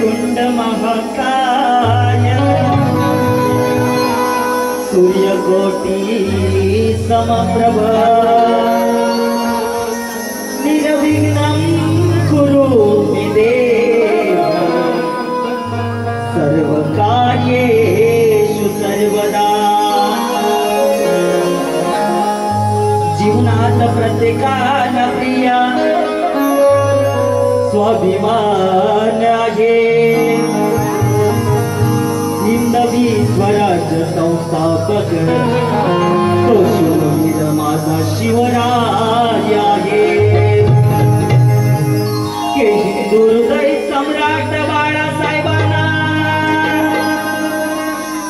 वक्रतुंड महाकाय सूर्यकोटी समप्रभ निर्विघ्नं कुरु मे देव सर्वकार्येषु सर्वदा। जीवनात प्रत्येकाला प्रिय स्वाभिमान आहे। हिंदवी स्वराज्य संस्थापक तो शूरवीर माझा शिवराय आहे। के हिंदुहृदय सम्राट बाळासाहेबांना,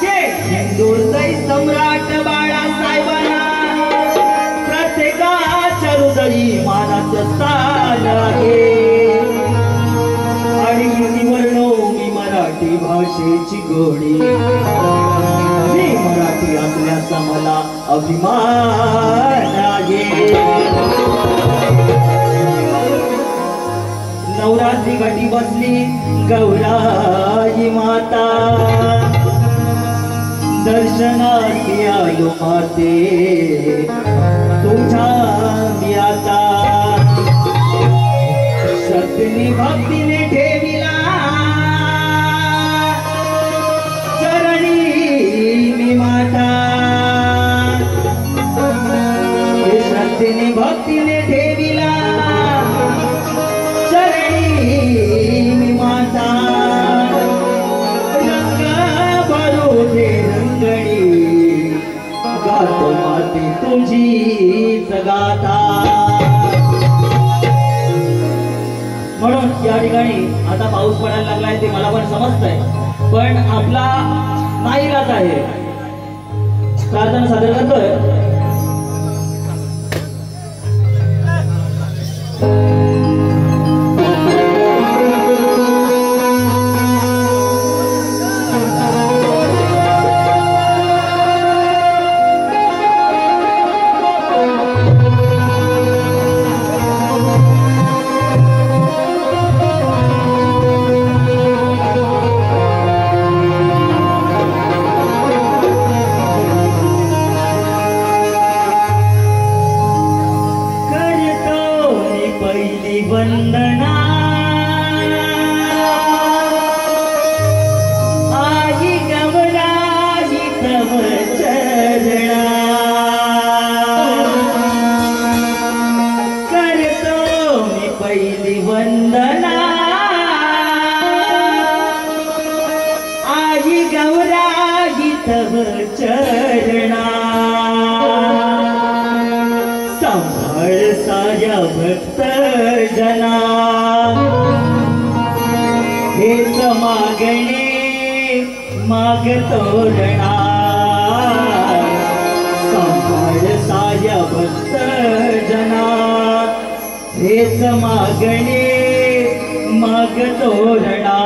के हिंदुहृदय सम्राट बाळासाहेबांना प्रत्येकाच्या हृदयी मानाचं स्थान आहे। आणि युनिवर्णो मी मराठी भाषेची गोडी, मी मराठी असल्याचा मला अभिमान आहे। नवरात्री घाटी बसली गौराई माता, दर्शनार्थी आलो माते तुझ्या मी आता। श्रद्धेने भक्तीने ठेविला चरणी मी माता, श्रद्धेने भक्तीने ठेविला चरणी मी माता। रंग भरू दे रंगणी गातो माते तुझीच गाथा। म्हणून या ठिकाणी आता पाऊस पडायला लागलाय ते मला पण समजतंय, पण आपला नाईलाज आहे। प्रार्थना सादर करतोय। वंदना आई गवराई तव चरणा, करतो मी पहिली वंदना आई गवराई तव चरणा। सांभाळ साया भक्त जना हेच मागणे मागतो रणा। सांभाळ साया भक्त जना हेच मागणे मागतो रणा।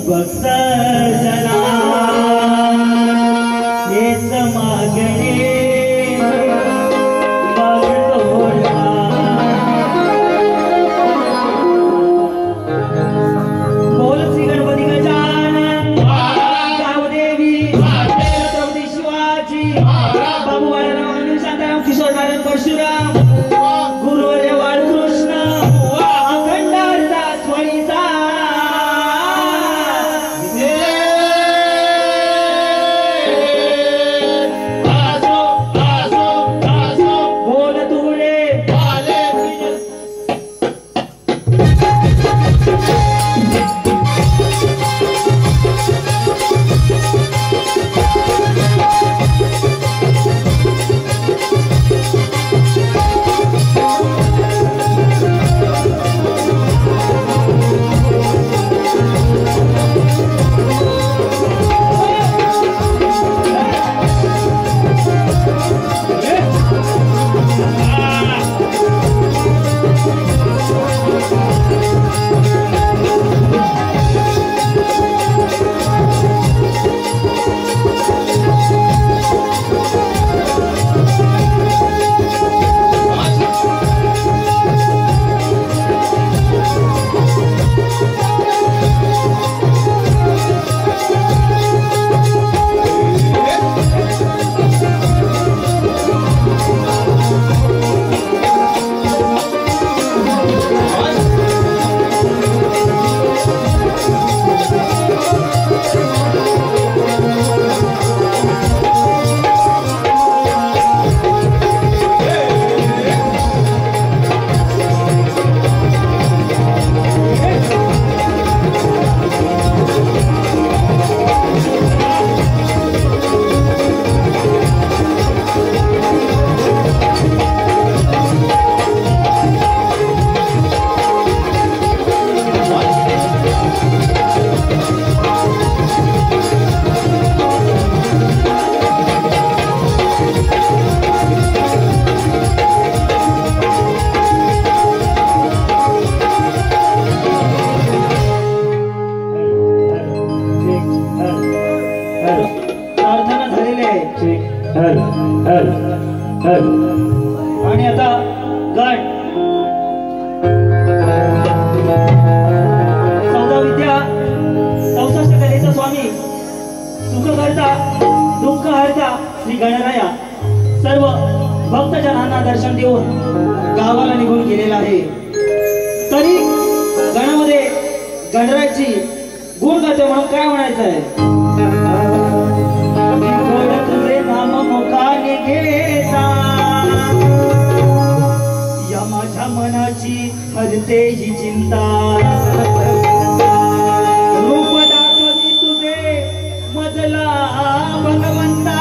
भक्त जना हेच मागणे परशुराम गुरुवर्य बाळकृष्ण अखंड दासवाडीचा बोल तुळे प्रार्थना झालेली आहे आणि आता गाठ चौदा विद्या 64 कलेचा स्वामी सुखकर्ता दुःखहर्ता श्री गणराया सर्व भक्तजनांना दर्शन देऊन गावाला निघून गेलेला आहे. तरी गणामध्ये गणरायाची गुण गाते म्हणून काय म्हणायचं आहे? तुझे नाम मुखाने घेता या माझ्या मनाची हरते ही चिंता. रूप दाखवी तुझे मजला भगवंता,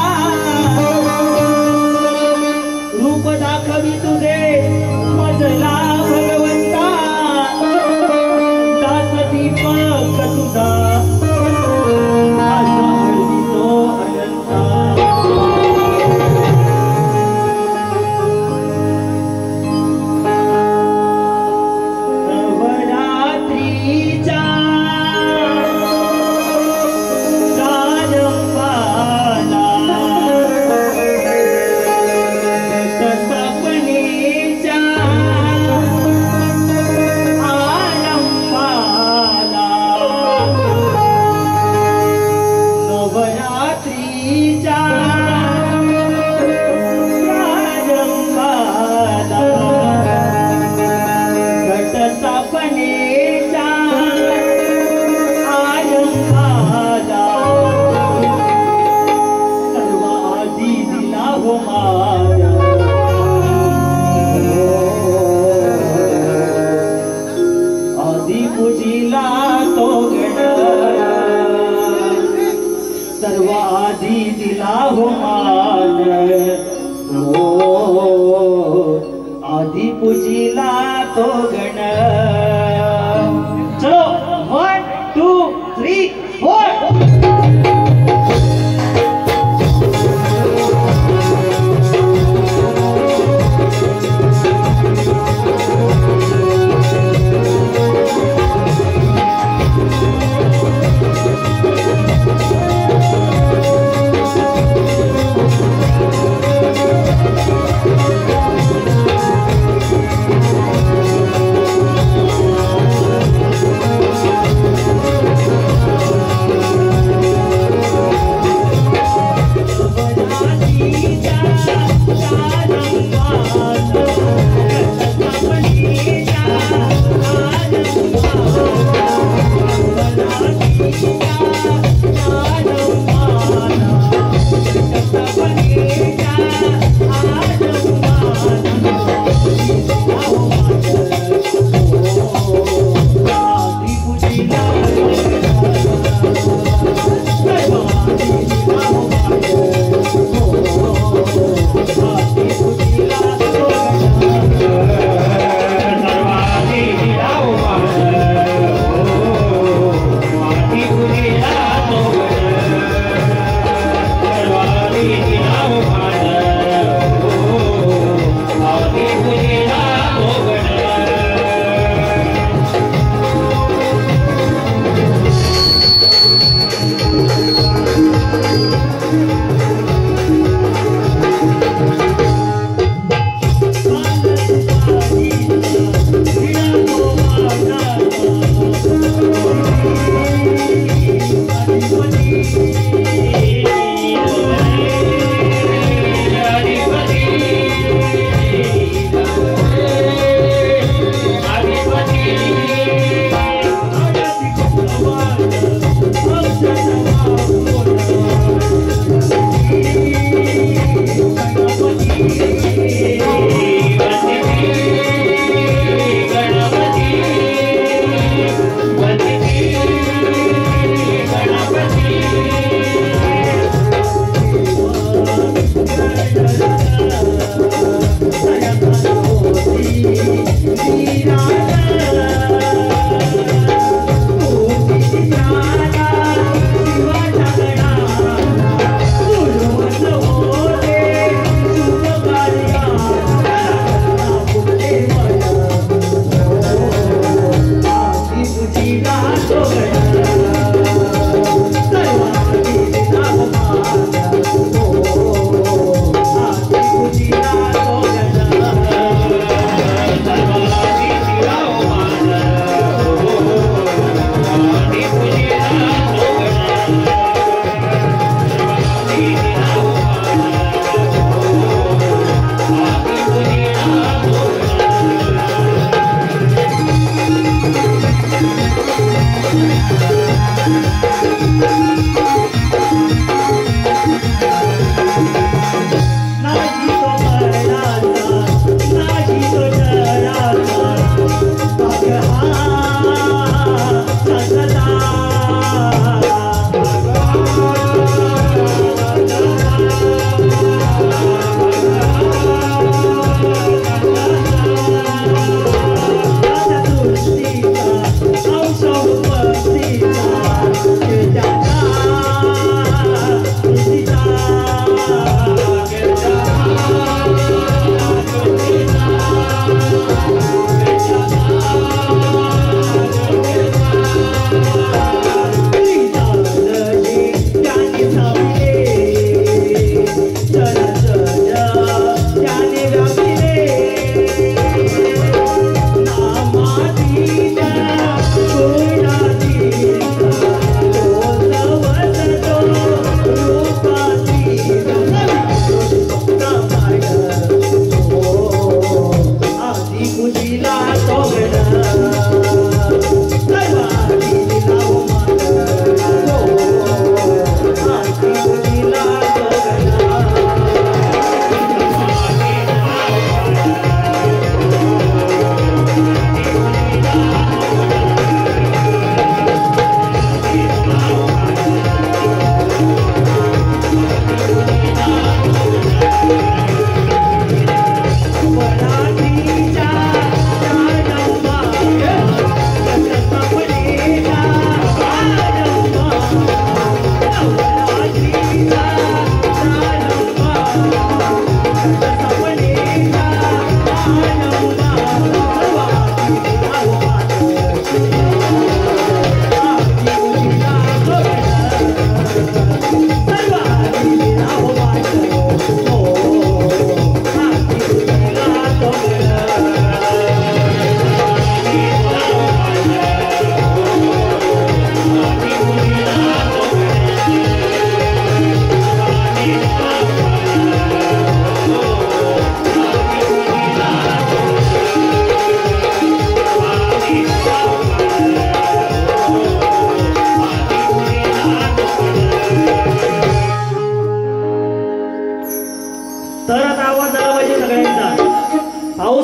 रूप दाखवी तुझे मजला भगवंता. दास दीपक तुझा सर्वाधी दिला हो मान, आधी पूजिला तो गण. चलो 1 2 3 4.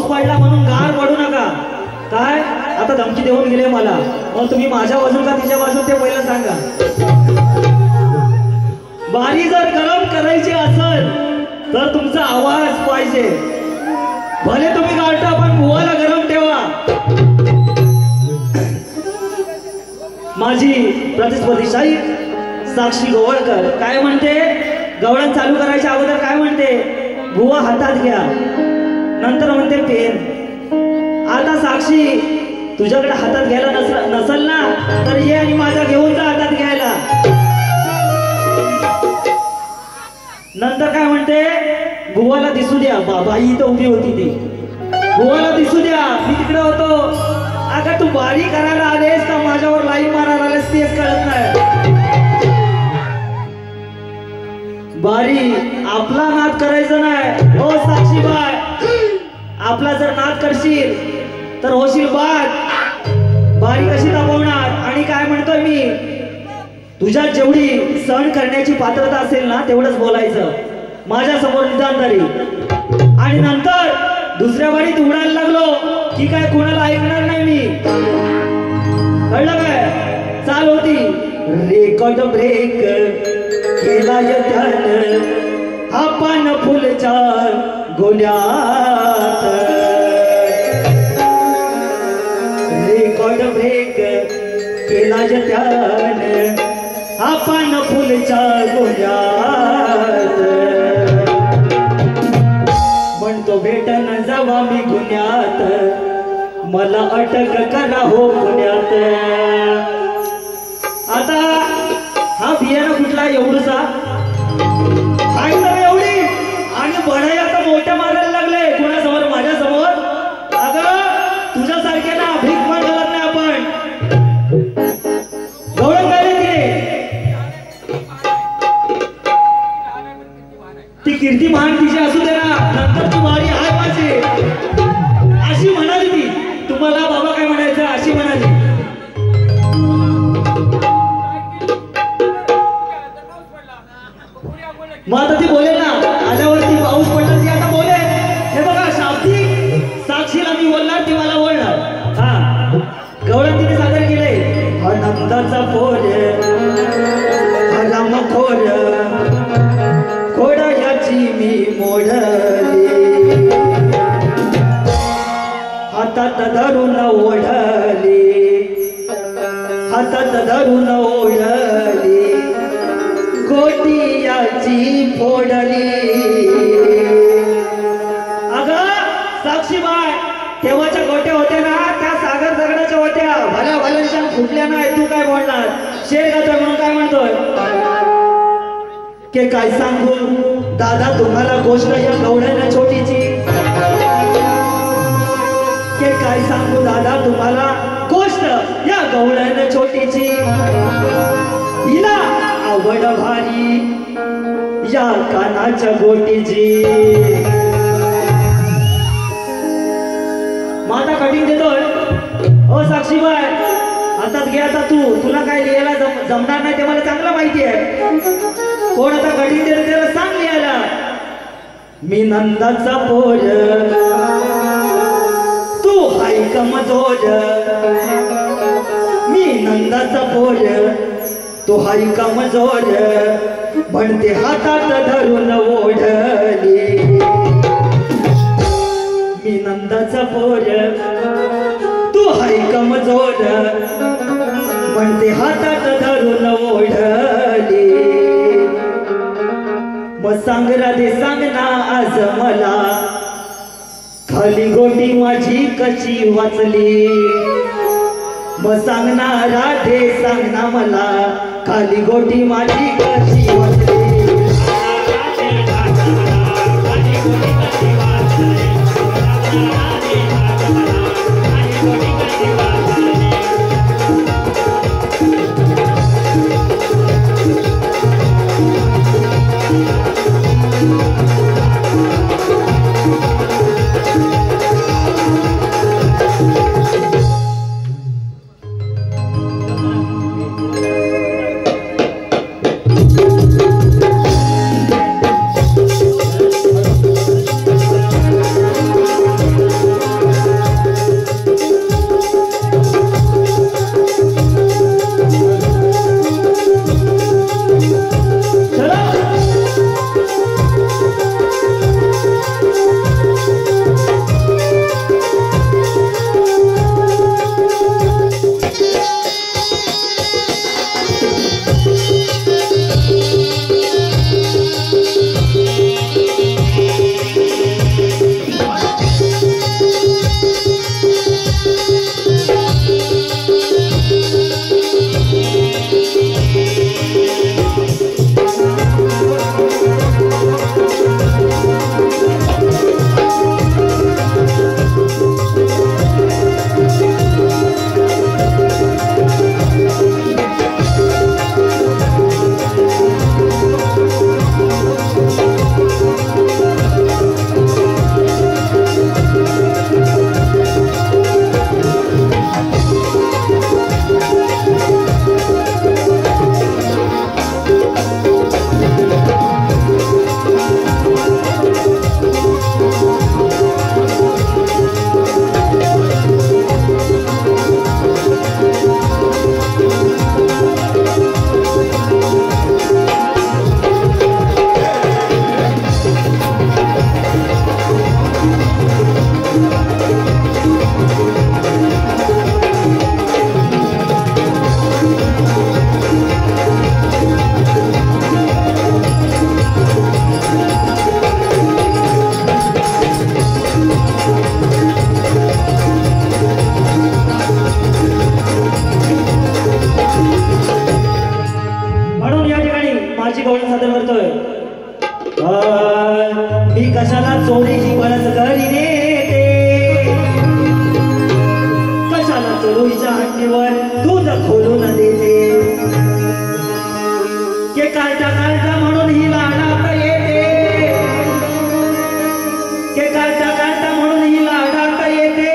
पडला म्हणून गार पडू नका. काय आता धमकी देऊन गेले मला, मग तुम्ही माझ्या बाजून का तिच्या बाजून ते पहिलं सांगा. बारी जर गरम करायची असेल तर तुमचा आवाज पाहिजे. भले तुम्ही गाठा पण बुवाला गरम ठेवा. माझी प्रतिस्पर्धी शाही साक्षी गोवळकर काय म्हणते, गवळण चालू करायच्या अगोदर काय म्हणते, बुवा हातात घ्या, नंतर म्हणते पेन. आता साक्षी तुझ्याकडे हातात घ्यायला नसल ना तर ये आणि माझा घेऊन जा हातात घ्यायला. नंतर काय म्हणते, बुवाला दिसू द्या. बाई इथं उभी होती ती, बुवाला दिसू द्या मी तिकडे होतो. अगं तू बारी करायला आलेस का माझ्यावर लाई मारायला आलेस तेच कळत नाही. बारी आपला नाद करायचं नाही हो साक्षीबाई. आपला जर नाद करशील तर होशील बाद. बारी कशी दाबवणार. आणि काय म्हणतोय मी, तुझ्यात जेवढी सहन करण्याची पात्रता असेल ना तेवढंच बोलायचं माझ्या समोर निदानदारी. आणि नंतर दुसऱ्या बारीत उडायला लागलो की काय कोणाला ऐकणार नाही मी. कळलं काय. चाल होती रेकॉर्ड ब्रेक केला त्यानं आपण फुलच्या गोल्यात. रेकॉर्ड ब्रेक केला त्यानं आपण फुलच्या गोल्यात. म्हणतो भेटन जावा मी गुन्ह्यात, मला अटक करा हो पुण्यात. आता हा बियाणं कुठला एवढूसा काय तर एवढी आणि बढाई आता मोठ्या मारायला लागले कोणासमोर, माझ्यासमोर. अगं तुझ्यासारखे ना भीक पण घालत नाही आपण. गवळण काय ती कीर्ती मान तिची असू दे ना, नंतर तू वारी आहे माझी अशी म्हणाली ती. तुम्हाला बाबा काय म्हणायचं अशी म्हणाली. मग आता ती बोले ना, आल्यावरती पाऊस पडला ती आता बोले. हे बघा शाब्दिक साक्षीला मी बोलणार ती मला बोलणार. हा गवळण तिने सादर केले. आनंदाचा पोर हराम खोर खोडा याची मी मोडली, हातात धरून ओढली, हातात धरून ओढली, गोटी याची फोडली. अगं साक्षीबाई तेव्हाच्या गोट्या होत्या ना त्या सागर दगडाच्या होत्या, भल्या भल्यांच्या फुटल्या नाही. तू काय बोलणार, शेर गातोय म्हणून काय म्हणतोय के काय सांगू दादा तुम्हाला गोष्ट या गवळण छोटीची. के काय सांगू दादा तुम्हाला गोष्ट या गवळण छोटीची. हिला आवड भारी या कानाच्या गोटीची. माझा कटिंग देतोय ओ साक्षीबाई, हातात घे. आता तुला काय लिहायला जमणार नाही ते मला चांगलं माहिती आहे. कोण आता कटिंग देतो त्याला सांग लिहायला. मी नंदाचा पोर तू हाय कमजोर, मी नंदाचा पोर तो हाय कमजोर, म्हणते हातात धरून ओढली. मी नंदाचा पोर तू हाय कमजोर, म्हणते हातात धरून ओढली. मग सांग राधे सांग ना आज मला, खाली गोटी माझी कशी वाचली. मग सांग ना राधे सांग ना मला, खाली गोटी माझी कशी वाचली. पुढची गवळण सादर करतोय. मी कशाला चोरीची बळच करीने कशाला चोरीच्या हंडीवर दूध खोलून देते के कालटा कालटा म्हणून ही लाडात येते के कालटा कालटा म्हणून ही लाडात येते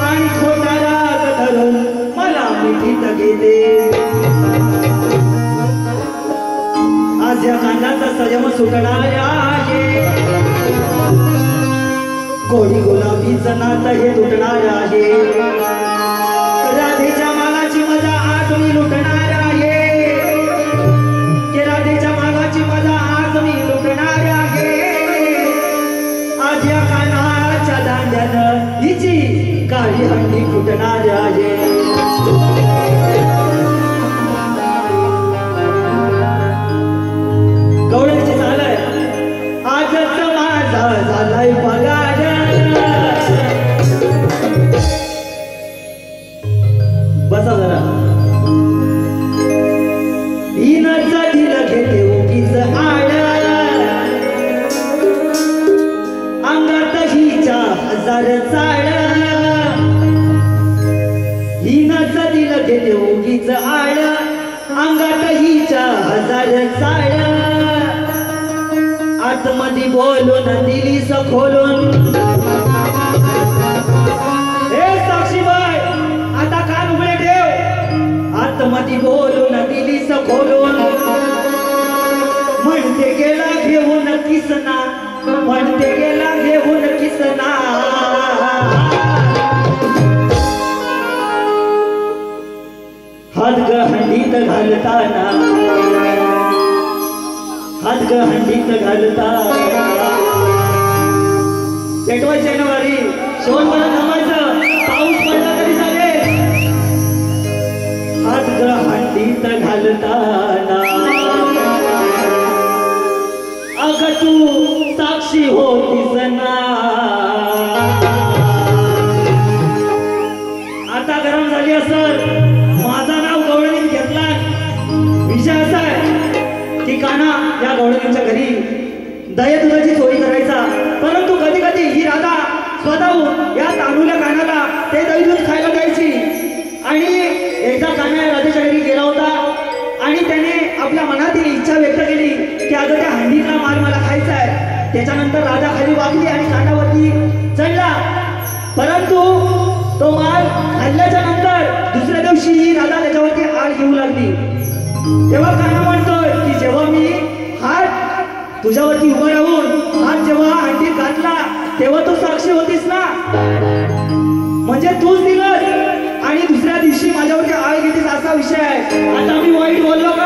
आणि खोटा राग धरून मला मिठीत घेते. आज या कांदाचा संयम सुटणार आहे गोडी गुलाबीचं नातं हे तुटणार आहे. राधेच्या मागाची मजा आज मी लुटणार आहे की राधेच्या मागाची मजा आज मी लुटणार आहे. आज या कानाच्या दांड्यानं हिची काळी हंडी फुटणार आहे. गवळणीची चाल आहे आजच माझा झालाय पगार. बसा जरा. हिनच दिलं घेते उगीच आड अंगात हिच्या 1000 चाड. हिनच दिलं घेते उगीच आड अंगात हिच्या 1000 चाड. आतमध्ये बोलून दिली खोलून. हे साक्षीबाई आता कान उघडे ठेव. आतमध्ये बोलून दिली खोलून म्हणते गेला घेऊन किसना म्हणते गेला घेऊन किसना. हात ग हंडीत घालताना हात ग हंडीत घालता पेटवायचे ना वारी शेवटपर्यंत थांबायचं. पाऊस पडला तरी चालेल. हात ग हंडीत घालताना अग तू साक्षी होतीस ना. आता गरम झाली असर. माझा नाव गवळणीत घेतला. विषय असा आहे की काना या गवळणीच्या घरी दया दुधाची चोरी करायचा. परंतु कधी कधी ही राधा स्वतःहून या तांदूल्या कानाला ते दही दूध खायला द्यायची. आणि एकदा काना राधेच्या घरी गेला होता आणि त्याने आपल्या मनातील इच्छा व्यक्त केली की अगं त्या हंडीतला माल मला खायचा आहे. त्याच्यानंतर राधा खाली वागली आणि कानावरती चढला. परंतु तो माल खाल्ल्याच्या नंतर दुसऱ्या दिवशी ही राधा त्याच्यावरती आळ घेऊ लागली. तेव्हा काना म्हणतोय की जेव्हा मी हात तुझ्यावरती उभा राहून हात जेव्हा हंडीत घातला तेव्हा तू साक्षी होतीस ना. म्हणजे तूच दिलंस आणि दुसऱ्या दिवशी माझ्यावरती आळ घेतीस असा विषय आहे. आता मी वाईट बोललो का